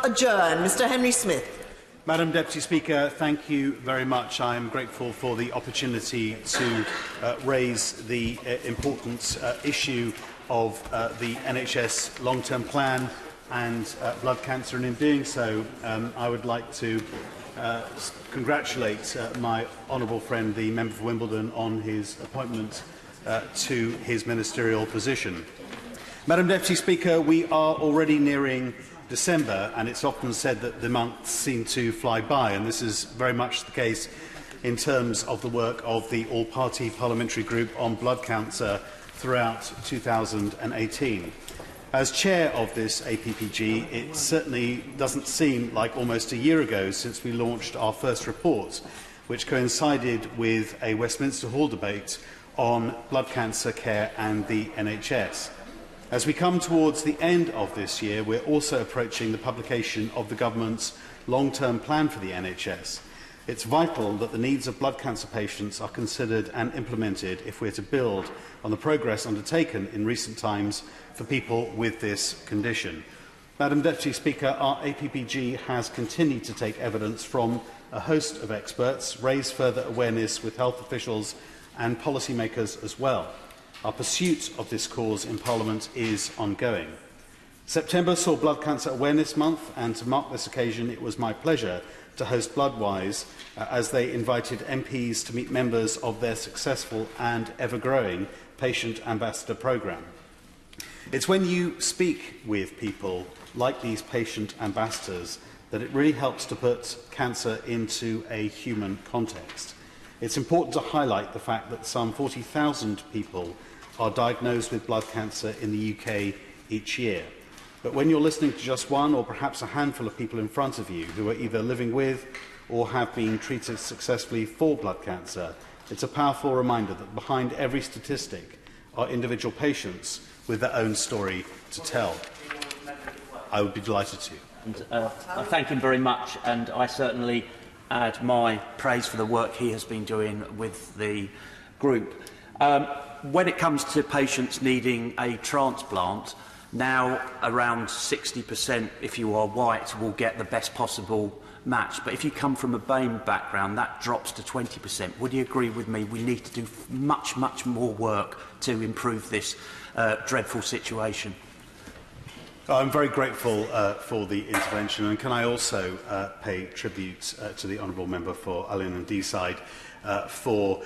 Adjourn. Mr. Henry Smith. Madam Deputy Speaker, thank you very much. I am grateful for the opportunity to raise the important issue of the NHS long-term plan and blood cancer, and in doing so I would like to congratulate my honourable friend, the Member for Wimbledon, on his appointment to his ministerial position. Madam Deputy Speaker, we are already nearing December, and it's often said that the months seem to fly by, and this is very much the case in terms of the work of the all-party parliamentary group on blood cancer throughout 2018. As chair of this APPG, it certainly doesn't seem like almost a year ago since we launched our first report, which coincided with a Westminster Hall debate on blood cancer care and the NHS. As we come towards the end of this year, we're also approaching the publication of the government's long-term plan for the NHS. It's vital that the needs of blood cancer patients are considered and implemented if we're to build on the progress undertaken in recent times for people with this condition. Madam Deputy Speaker, our APPG has continued to take evidence from a host of experts, raise further awareness with health officials and policymakers as well. Our pursuit of this cause in Parliament is ongoing. September saw Blood Cancer Awareness Month, and to mark this occasion it was my pleasure to host Bloodwise as they invited MPs to meet members of their successful and ever-growing Patient Ambassador programme. It's when you speak with people like these patient ambassadors that it really helps to put cancer into a human context. It's important to highlight the fact that some 40,000 people are diagnosed with blood cancer in the UK each year. But when you're listening to just one or perhaps a handful of people in front of you who are either living with or have been treated successfully for blood cancer, it's a powerful reminder that behind every statistic are individual patients with their own story to tell. I would be delighted to. And, I thank him very much, and I certainly add my praise for the work he has been doing with the group. When it comes to patients needing a transplant, now around 60%, if you are white, will get the best possible match. But if you come from a BAME background, that drops to 20%. Would you agree with me? We need to do much, much more work to improve this dreadful situation. I'm very grateful for the intervention, and can I also pay tribute to the Honourable Member for Alun and Deeside for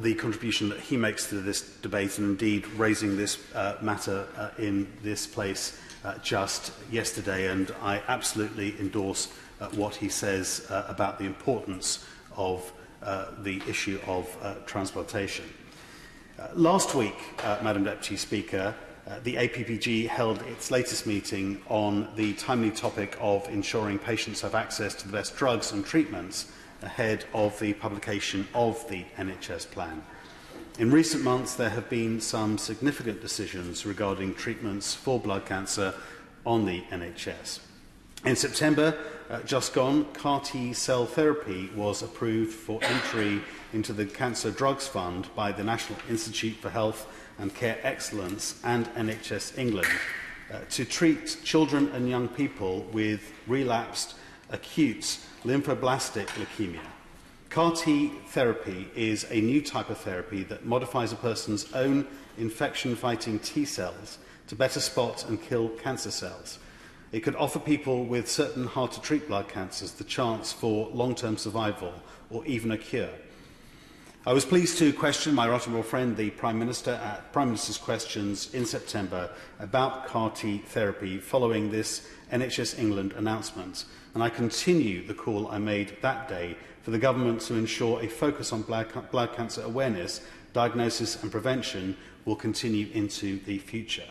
the contribution that he makes to this debate, and indeed raising this matter in this place just yesterday. And I absolutely endorse what he says about the importance of the issue of transplantation. Last week, Madam Deputy Speaker, the APPG held its latest meeting on the timely topic of ensuring patients have access to the best drugs and treatments ahead of the publication of the NHS plan. In recent months, there have been some significant decisions regarding treatments for blood cancer on the NHS. In September, just gone, CAR-T cell therapy was approved for entry into the Cancer Drugs Fund by the National Institute for Health and Care Excellence and NHS England to treat children and young people with relapsed acute lymphoblastic leukemia. CAR-T therapy is a new type of therapy that modifies a person's own infection-fighting T cells to better spot and kill cancer cells. It could offer people with certain hard-to-treat blood cancers the chance for long-term survival or even a cure. I was pleased to question my honourable friend, the Prime Minister, at Prime Minister's questions in September about CAR-T therapy following this NHS England announcement, and I continue the call I made that day for the Government to ensure a focus on blood cancer awareness, diagnosis and prevention will continue into the future.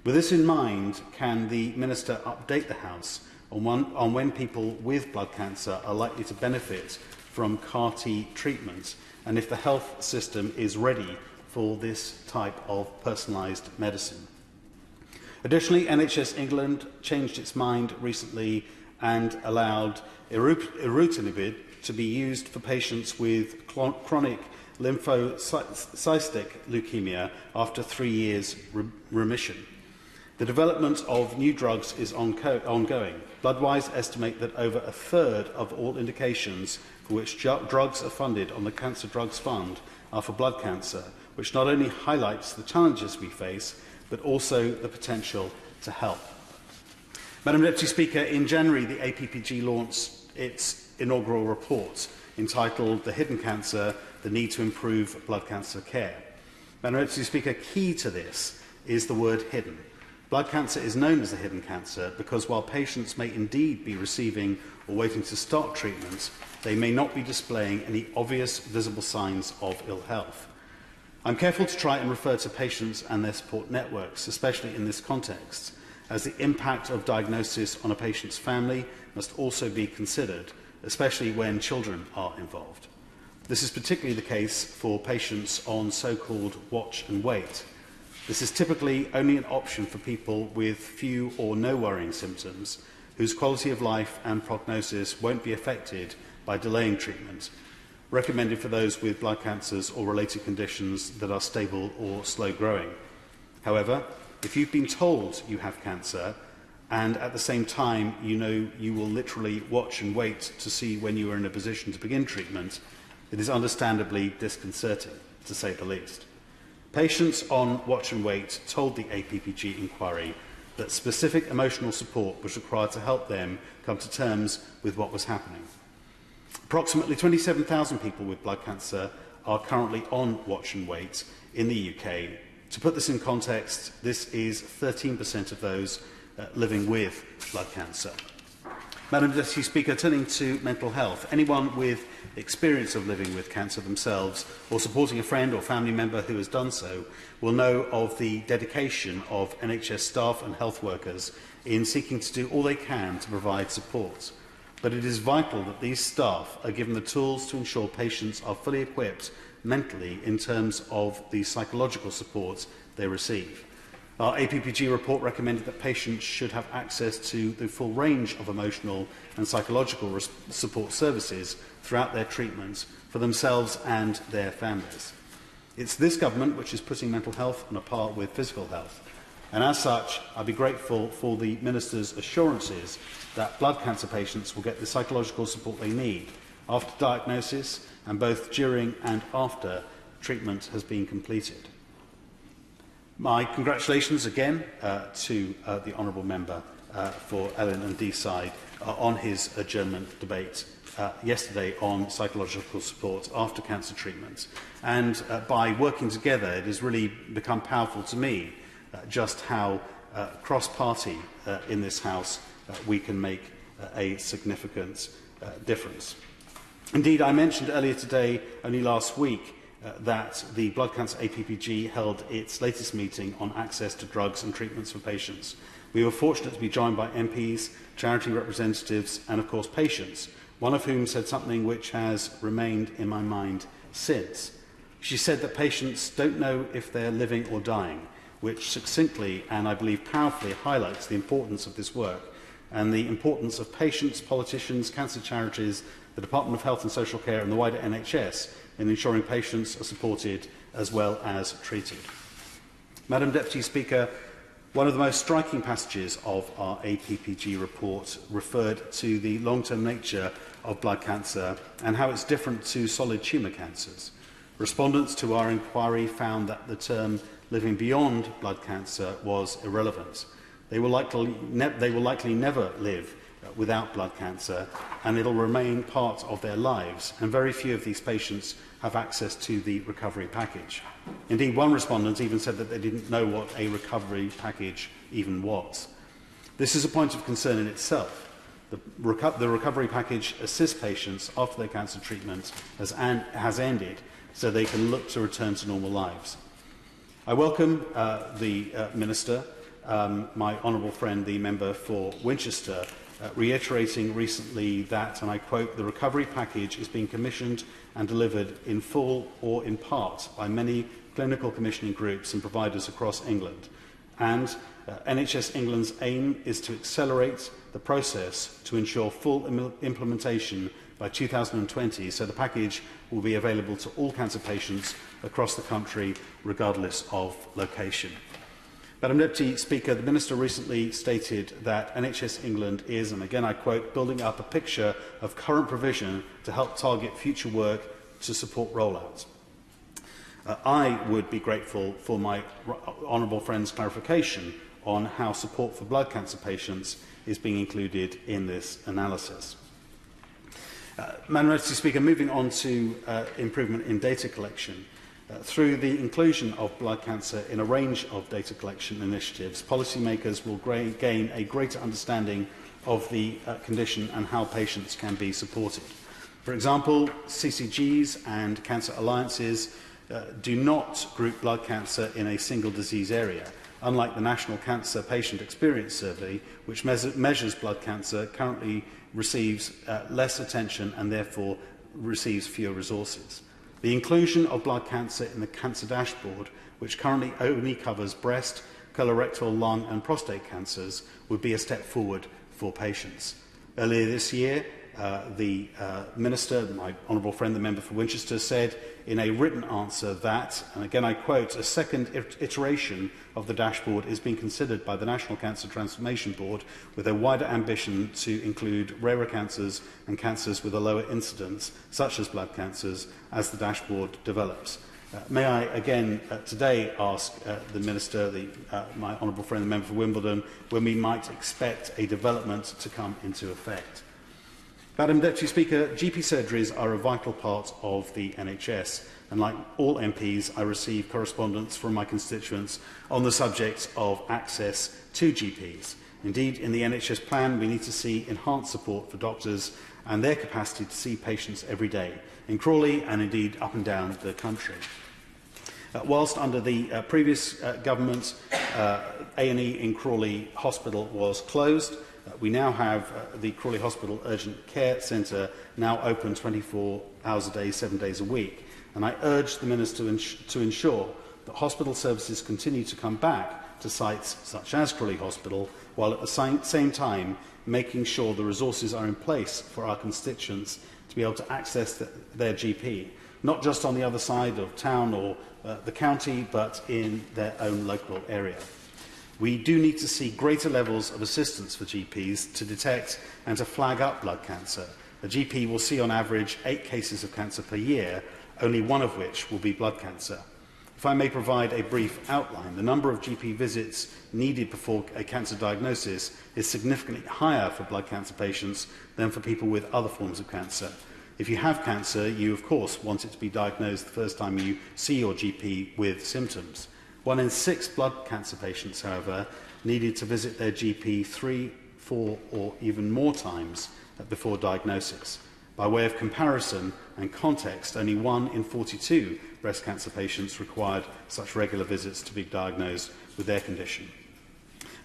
With this in mind, can the Minister update the House on when people with blood cancer are likely to benefit from CAR-T treatment, and if the health system is ready for this type of personalised medicine? Additionally, NHS England changed its mind recently and allowed irutinib to be used for patients with chronic lymphocytic leukemia after 3 years remission. The development of new drugs is ongoing. Bloodwise estimate that over a third of all indications for which drugs are funded on the Cancer Drugs Fund are for blood cancer, which not only highlights the challenges we face, but also the potential to help. Madam Deputy Speaker, in January, the APPG launched its inaugural report entitled The Hidden Cancer, the Need to Improve Blood Cancer Care. Madam Deputy Speaker, key to this is the word hidden. Blood cancer is known as a hidden cancer because while patients may indeed be receiving or waiting to start treatment, they may not be displaying any obvious visible signs of ill health. I'm careful to try and refer to patients and their support networks, especially in this context, as the impact of diagnosis on a patient's family must also be considered, especially when children are involved. This is particularly the case for patients on so-called watch and wait. This is typically only an option for people with few or no worrying symptoms, whose quality of life and prognosis won't be affected by delaying treatment, recommended for those with blood cancers or related conditions that are stable or slow-growing. However, if you've been told you have cancer, and at the same time you know you will literally watch and wait to see when you are in a position to begin treatment, it is understandably disconcerting, to say the least. Patients on watch and wait told the APPG inquiry that specific emotional support was required to help them come to terms with what was happening. Approximately 27,000 people with blood cancer are currently on watch and wait in the UK. To put this in context, this is 13% of those living with blood cancer. Madam Deputy Speaker, turning to mental health, anyone with experience of living with cancer themselves or supporting a friend or family member who has done so will know of the dedication of NHS staff and health workers in seeking to do all they can to provide support. But it is vital that these staff are given the tools to ensure patients are fully equipped mentally in terms of the psychological support they receive. Our APPG report recommended that patients should have access to the full range of emotional and psychological support services throughout their treatment for themselves and their families. It's this government which is putting mental health on a par with physical health, and as such, I'd be grateful for the Minister's assurances that blood cancer patients will get the psychological support they need after diagnosis and both during and after treatment has been completed. My congratulations again to the Honourable Member for Ellen and Deeside on his adjournment debate yesterday on psychological support after cancer treatment. And by working together, it has really become powerful to me just how cross-party in this House we can make a significant difference. Indeed, I mentioned earlier today, only last week, that the Blood Cancer APPG held its latest meeting on access to drugs and treatments for patients. We were fortunate to be joined by MPs, charity representatives and, of course, patients, one of whom said something which has remained in my mind since. She said that patients don't know if they're living or dying, which succinctly and I believe powerfully highlights the importance of this work and the importance of patients, politicians, cancer charities, the Department of Health and Social Care and the wider NHS in ensuring patients are supported as well as treated. Madam Deputy Speaker, one of the most striking passages of our APPG report referred to the long-term nature of blood cancer and how it's different to solid tumour cancers. Respondents to our inquiry found that the term living beyond blood cancer was irrelevant. They will likely never live without blood cancer, and it will remain part of their lives, and very few of these patients have access to the recovery package. Indeed, one respondent even said that they didn't know what a recovery package even was. This is a point of concern in itself. The recovery package assists patients after their cancer treatment has ended, so they can look to return to normal lives. I welcome the Minister, my honourable friend, the member for Winchester, reiterating recently that, and I quote, the recovery package is being commissioned and delivered in full or in part by many clinical commissioning groups and providers across England. And NHS England's aim is to accelerate the process to ensure full implementation by 2020, so the package will be available to all cancer patients across the country, regardless of location. Madam Deputy Speaker, the Minister recently stated that NHS England is, and again I quote, building up a picture of current provision to help target future work to support rollouts. I would be grateful for my honourable friend's clarification on how support for blood cancer patients is being included in this analysis. Madam Deputy Speaker, moving on to improvement in data collection. Through the inclusion of blood cancer in a range of data collection initiatives, policymakers will gain a greater understanding of the condition and how patients can be supported. For example, CCGs and cancer alliances do not group blood cancer in a single disease area, unlike the National Cancer Patient Experience Survey, which measures blood cancer, currently receives less attention and therefore receives fewer resources. The inclusion of blood cancer in the cancer dashboard, which currently only covers breast, colorectal, lung and prostate cancers, would be a step forward for patients. Earlier this year, the Minister, my honourable friend, the member for Winchester, said in a written answer that, and again I quote, a second iteration of the dashboard is being considered by the National Cancer Transformation Board with a wider ambition to include rarer cancers and cancers with a lower incidence, such as blood cancers, as the dashboard develops. May I again today ask the Minister, my honourable friend, the member for Wimbledon, when we might expect a development to come into effect. Madam Deputy Speaker, GP surgeries are a vital part of the NHS, and like all MPs, I receive correspondence from my constituents on the subject of access to GPs. Indeed, in the NHS plan, we need to see enhanced support for doctors and their capacity to see patients every day, in Crawley and indeed up and down the country. Whilst under the previous government, A&E in Crawley Hospital was closed, we now have the Crawley Hospital Urgent Care Centre now open 24 hours a day, 7 days a week. And I urge the Minister to ensure that hospital services continue to come back to sites such as Crawley Hospital, while at the same time making sure the resources are in place for our constituents to be able to access their GP, not just on the other side of town or the county, but in their own local area. We do need to see greater levels of assistance for GPs to detect and to flag up blood cancer. A GP will see on average 8 cases of cancer per year, only one of which will be blood cancer. If I may provide a brief outline, the number of GP visits needed before a cancer diagnosis is significantly higher for blood cancer patients than for people with other forms of cancer. If you have cancer, you of course want it to be diagnosed the first time you see your GP with symptoms. 1 in 6 blood cancer patients, however, needed to visit their GP 3, 4 or even more times before diagnosis. By way of comparison and context, only 1 in 42 breast cancer patients required such regular visits to be diagnosed with their condition.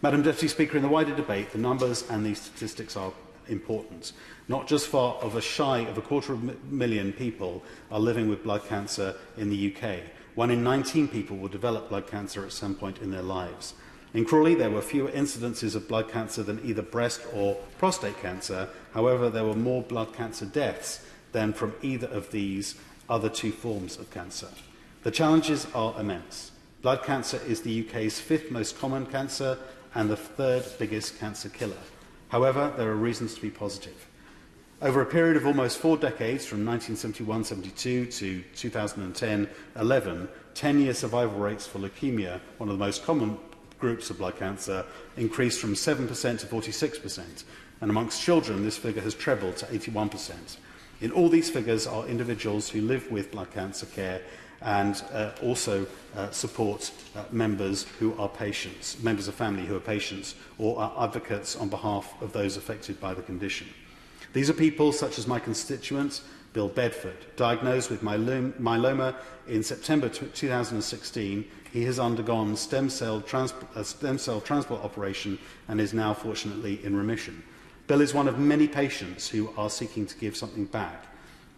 Madam Deputy Speaker, in the wider debate, the numbers and these statistics are important. Not just far of a shy of 250,000 people are living with blood cancer in the UK. 1 in 19 people will develop blood cancer at some point in their lives. In Crawley, there were fewer incidences of blood cancer than either breast or prostate cancer. However, there were more blood cancer deaths than from either of these other 2 forms of cancer. The challenges are immense. Blood cancer is the UK's 5th most common cancer and the 3rd biggest cancer killer. However, there are reasons to be positive. Over a period of almost 4 decades, from 1971-72 to 2010-11, 10-year survival rates for leukemia, one of the most common groups of blood cancer, increased from 7% to 46%, and amongst children this figure has trebled to 81%. In all these figures are individuals who live with blood cancer care and also support members who are patients, members of family who are patients or are advocates on behalf of those affected by the condition. These are people such as my constituent, Bill Bedford, diagnosed with myeloma in September 2016. He has undergone stem cell transplant operation and is now fortunately in remission. Bill is one of many patients who are seeking to give something back.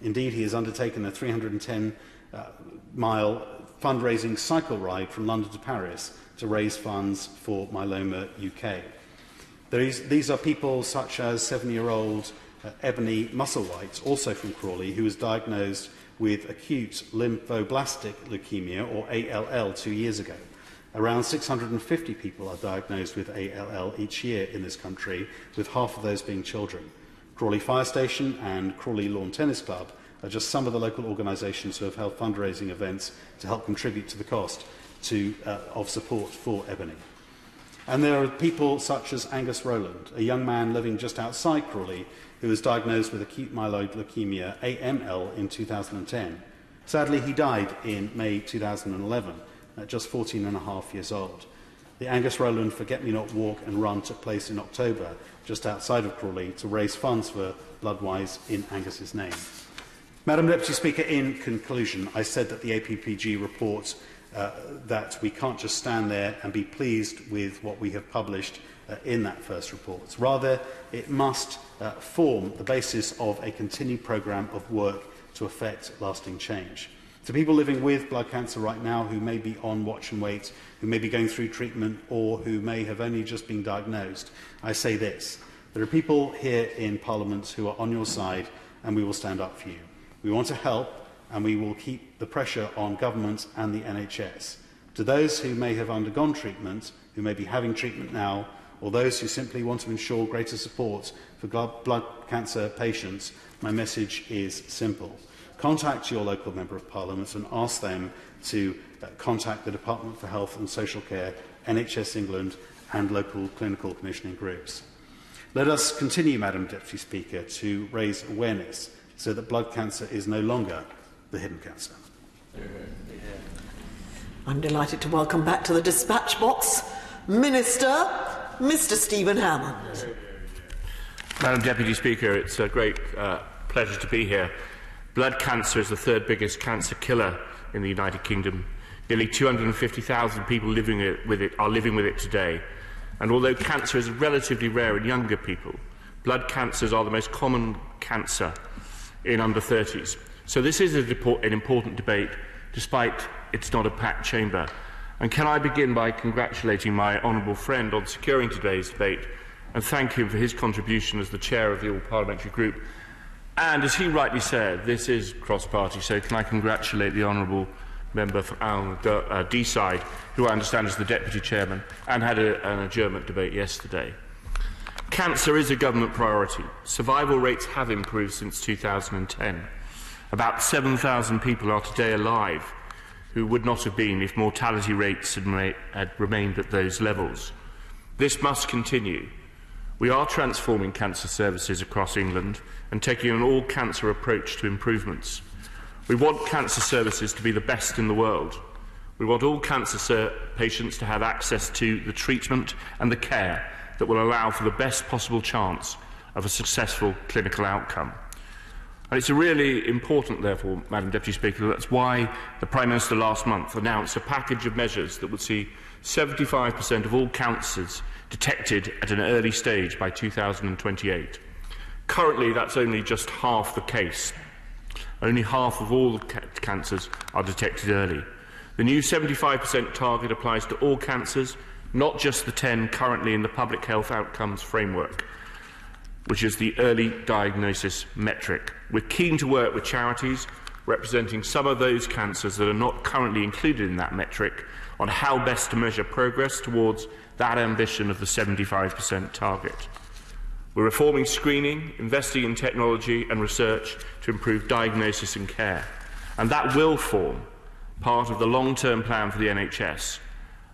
Indeed, he has undertaken a 310-mile fundraising cycle ride from London to Paris to raise funds for Myeloma UK. These are people such as 7-year-old Ebony Musselwhite, also from Crawley, who was diagnosed with acute lymphoblastic leukemia, or ALL, 2 years ago. Around 650 people are diagnosed with ALL each year in this country, with half of those being children. Crawley Fire Station and Crawley Lawn Tennis Club are just some of the local organisations who have held fundraising events to help contribute to the cost of support for Ebony. And there are people such as Angus Rowland, a young man living just outside Crawley, who was diagnosed with acute myeloid leukemia, AML, in 2010. Sadly, he died in May 2011, at just 14 and a half years old. The Angus Rowland Forget Me Not Walk and Run took place in October, just outside of Crawley, to raise funds for Bloodwise in Angus's name. Madam Deputy Speaker, in conclusion, I said that the APPG reports that we can't just stand there and be pleased with what we have published in that first report. Rather, it must form the basis of a continued programme of work to effect lasting change. To people living with blood cancer right now who may be on watch and wait, who may be going through treatment, or who may have only just been diagnosed, I say this: there are people here in Parliament who are on your side, and we will stand up for you. We want to help, and we will keep the pressure on government and the NHS. To those who may have undergone treatment, who may be having treatment now, or those who simply want to ensure greater support for blood cancer patients, my message is simple. Contact your local Member of Parliament and ask them to contact the Department for Health and Social Care, NHS England and local clinical commissioning groups. Let us continue, Madam Deputy Speaker, to raise awareness so that blood cancer is no longer the hidden cancer. I'm delighted to welcome back to the dispatch box Minister Mr. Stephen Hammond. Madam Deputy Speaker, it's a great pleasure to be here. Blood cancer is the third biggest cancer killer in the United Kingdom. Nearly 250,000 people are living with it today. And although cancer is relatively rare in younger people, blood cancers are the most common cancer in under 30s. So this is an important debate, despite it's not a packed chamber. And can I begin by congratulating my honourable friend on securing today's debate and thank him for his contribution as the chair of the all-parliamentary group. And as he rightly said, this is cross-party, so can I congratulate the honourable member for Deeside, who I understand is the deputy chairman, and had an adjournment debate yesterday. Cancer is a government priority. Survival rates have improved since 2010. About 7,000 people are today alive who would not have been if mortality rates had remained at those levels. This must continue. We are transforming cancer services across England and taking an all-cancer approach to improvements. We want cancer services to be the best in the world. We want all cancer patients to have access to the treatment and the care that will allow for the best possible chance of a successful clinical outcome. And it's really important, therefore, Madam Deputy Speaker, that's why the Prime Minister last month announced a package of measures that would see 75% of all cancers detected at an early stage by 2028. Currently, that's only just half the case. Only half of all cancers are detected early. The new 75% target applies to all cancers, not just the 10 currently in the Public Health Outcomes Framework, which is the early diagnosis metric. We're keen to work with charities representing some of those cancers that are not currently included in that metric on how best to measure progress towards that ambition of the 75% target. We're reforming screening, investing in technology and research to improve diagnosis and care. And that will form part of the long-term plan for the NHS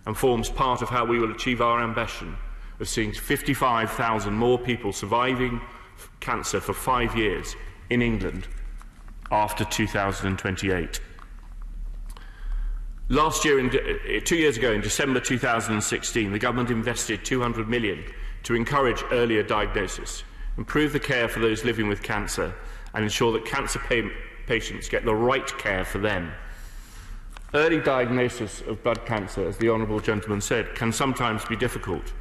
and forms part of how we will achieve our ambition of seeing 55,000 more people surviving cancer for 5 years in England after 2028. Last year, 2 years ago, in December 2016, the government invested £200 million to encourage earlier diagnosis, improve the care for those living with cancer, and ensure that cancer patients get the right care for them. Early diagnosis of blood cancer, as the honourable gentleman said, can sometimes be difficult.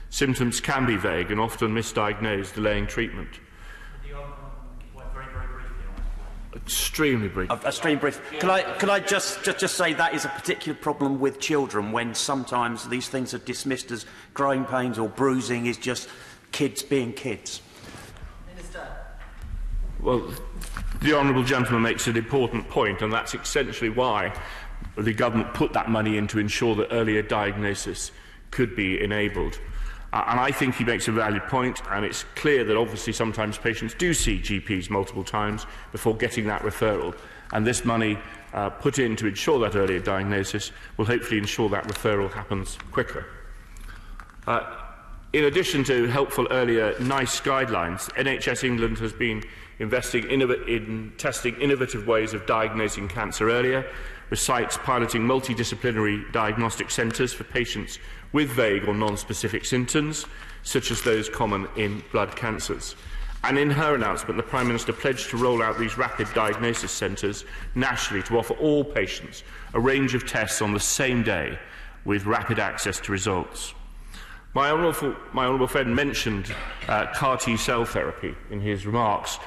Symptoms can be vague and often misdiagnosed, delaying treatment. Extremely brief. Extremely brief. Can I just say that is a particular problem with children when sometimes these things are dismissed as growing pains or bruising is just kids being kids. Minister. Well, the honourable gentleman makes an important point, and that's essentially why the government put that money in to ensure that earlier diagnosis could be enabled. And I think he makes a valid point, and it's clear that obviously sometimes patients do see GPs multiple times before getting that referral, and this money put in to ensure that earlier diagnosis will hopefully ensure that referral happens quicker. In addition to helpful earlier NICE guidelines, NHS England has been investing in testing innovative ways of diagnosing cancer earlier, with sites piloting multidisciplinary diagnostic centres for patients with vague or non-specific symptoms, such as those common in blood cancers. And in her announcement, the Prime Minister pledged to roll out these rapid diagnosis centres nationally to offer all patients a range of tests on the same day with rapid access to results. My honourable friend mentioned CAR T-cell therapy in his remarks,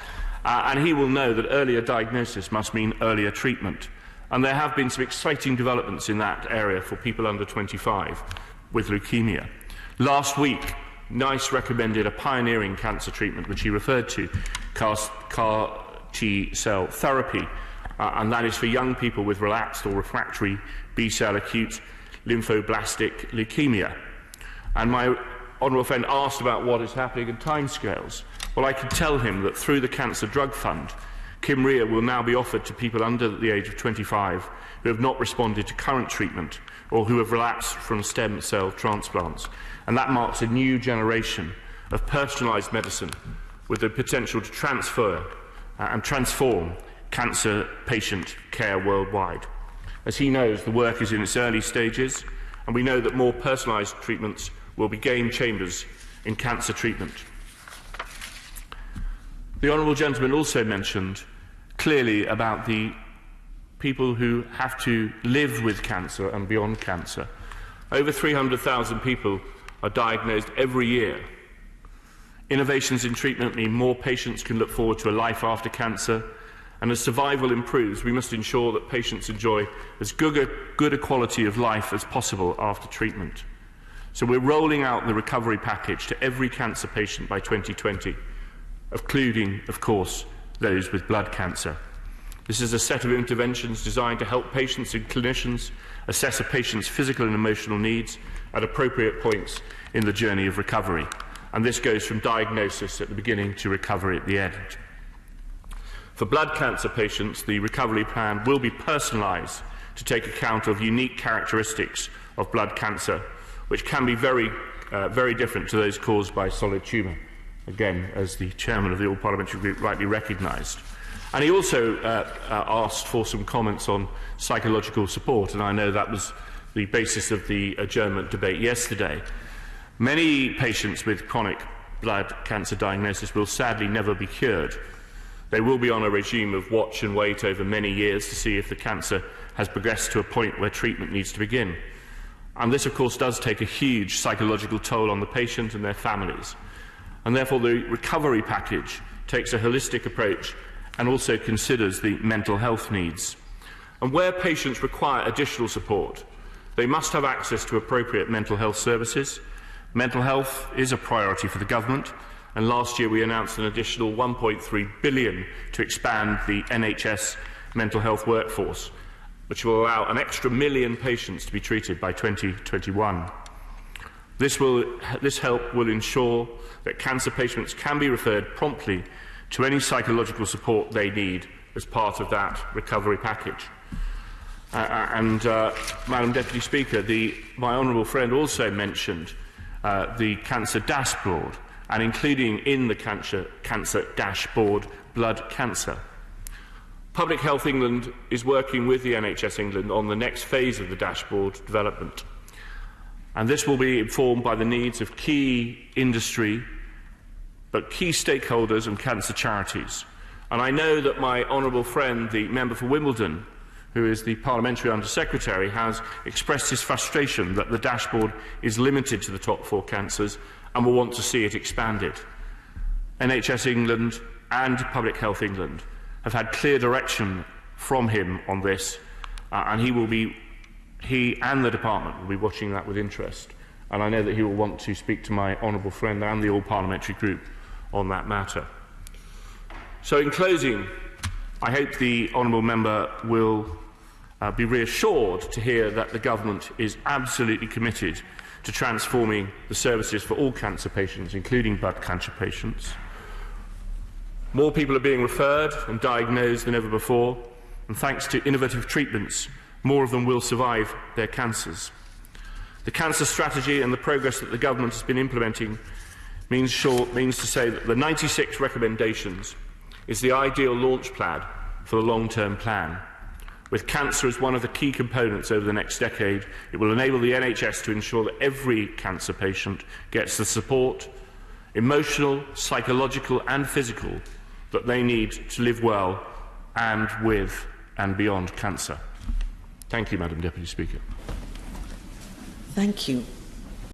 and he will know that earlier diagnosis must mean earlier treatment. And there have been some exciting developments in that area for people under 25 with leukemia. Last week, NICE recommended a pioneering cancer treatment, which he referred to, CAR T-cell therapy, and that is for young people with relapsed or refractory B-cell acute lymphoblastic leukemia. And my honourable friend asked about what is happening in timescales. Well, I can tell him that through the Cancer Drug Fund, Kymriah will now be offered to people under the age of 25 who have not responded to current treatment or who have relapsed from stem cell transplants. And that marks a new generation of personalised medicine with the potential to transfer and transform cancer patient care worldwide. As he knows, the work is in its early stages, and we know that more personalised treatments will be game changers in cancer treatment. The honourable gentleman also mentioned clearly about the people who have to live with cancer and beyond cancer. Over 300,000 people are diagnosed every year. Innovations in treatment mean more patients can look forward to a life after cancer, and as survival improves, we must ensure that patients enjoy as good a quality of life as possible after treatment. So we're rolling out the recovery package to every cancer patient by 2020, including, of course, those with blood cancer. This is a set of interventions designed to help patients and clinicians assess a patient's physical and emotional needs at appropriate points in the journey of recovery. And this goes from diagnosis at the beginning to recovery at the end. For blood cancer patients, the recovery plan will be personalised to take account of unique characteristics of blood cancer, which can be very different to those caused by solid tumour, again, as the chairman of the All-Parliamentary Group rightly recognised. And he also asked for some comments on psychological support, and I know that was the basis of the adjournment debate yesterday. Many patients with chronic blood cancer diagnosis will sadly never be cured. They will be on a regime of watch and wait over many years to see if the cancer has progressed to a point where treatment needs to begin. And this, of course, does take a huge psychological toll on the patient and their families. And therefore, the recovery package takes a holistic approach and also considers the mental health needs. And where patients require additional support, they must have access to appropriate mental health services. Mental health is a priority for the government, and last year we announced an additional £1.3 billion to expand the NHS mental health workforce, which will allow an extra 1 million patients to be treated by 2021. This help will ensure that cancer patients can be referred promptly to any psychological support they need as part of that recovery package. Madam Deputy Speaker, my honourable friend also mentioned the cancer dashboard, and including in the cancer dashboard blood cancer. Public Health England is working with the NHS England on the next phase of the dashboard development, and this will be informed by the needs of key industry, but key stakeholders and cancer charities. And I know that my honourable friend, the member for Wimbledon, who is the Parliamentary Under-Secretary, has expressed his frustration that the dashboard is limited to the top 4 cancers and will want to see it expanded. NHS England and Public Health England have had clear direction from him on this, and he and the department will be watching that with interest. And I know that he will want to speak to my honourable friend and the All-Parliamentary Group on that matter. So in closing, I hope the honourable member will be reassured to hear that the government is absolutely committed to transforming the services for all cancer patients, including blood cancer patients. More people are being referred and diagnosed than ever before, and thanks to innovative treatments, more of them will survive their cancers. The cancer strategy and the progress that the government has been implementing means to say that the 96 recommendations is the ideal launch pad for the long-term plan. With cancer as one of the key components over the next decade, it will enable the NHS to ensure that every cancer patient gets the support, emotional, psychological and physical, that they need to live well and with and beyond cancer. Thank you, Madam Deputy Speaker. Thank you.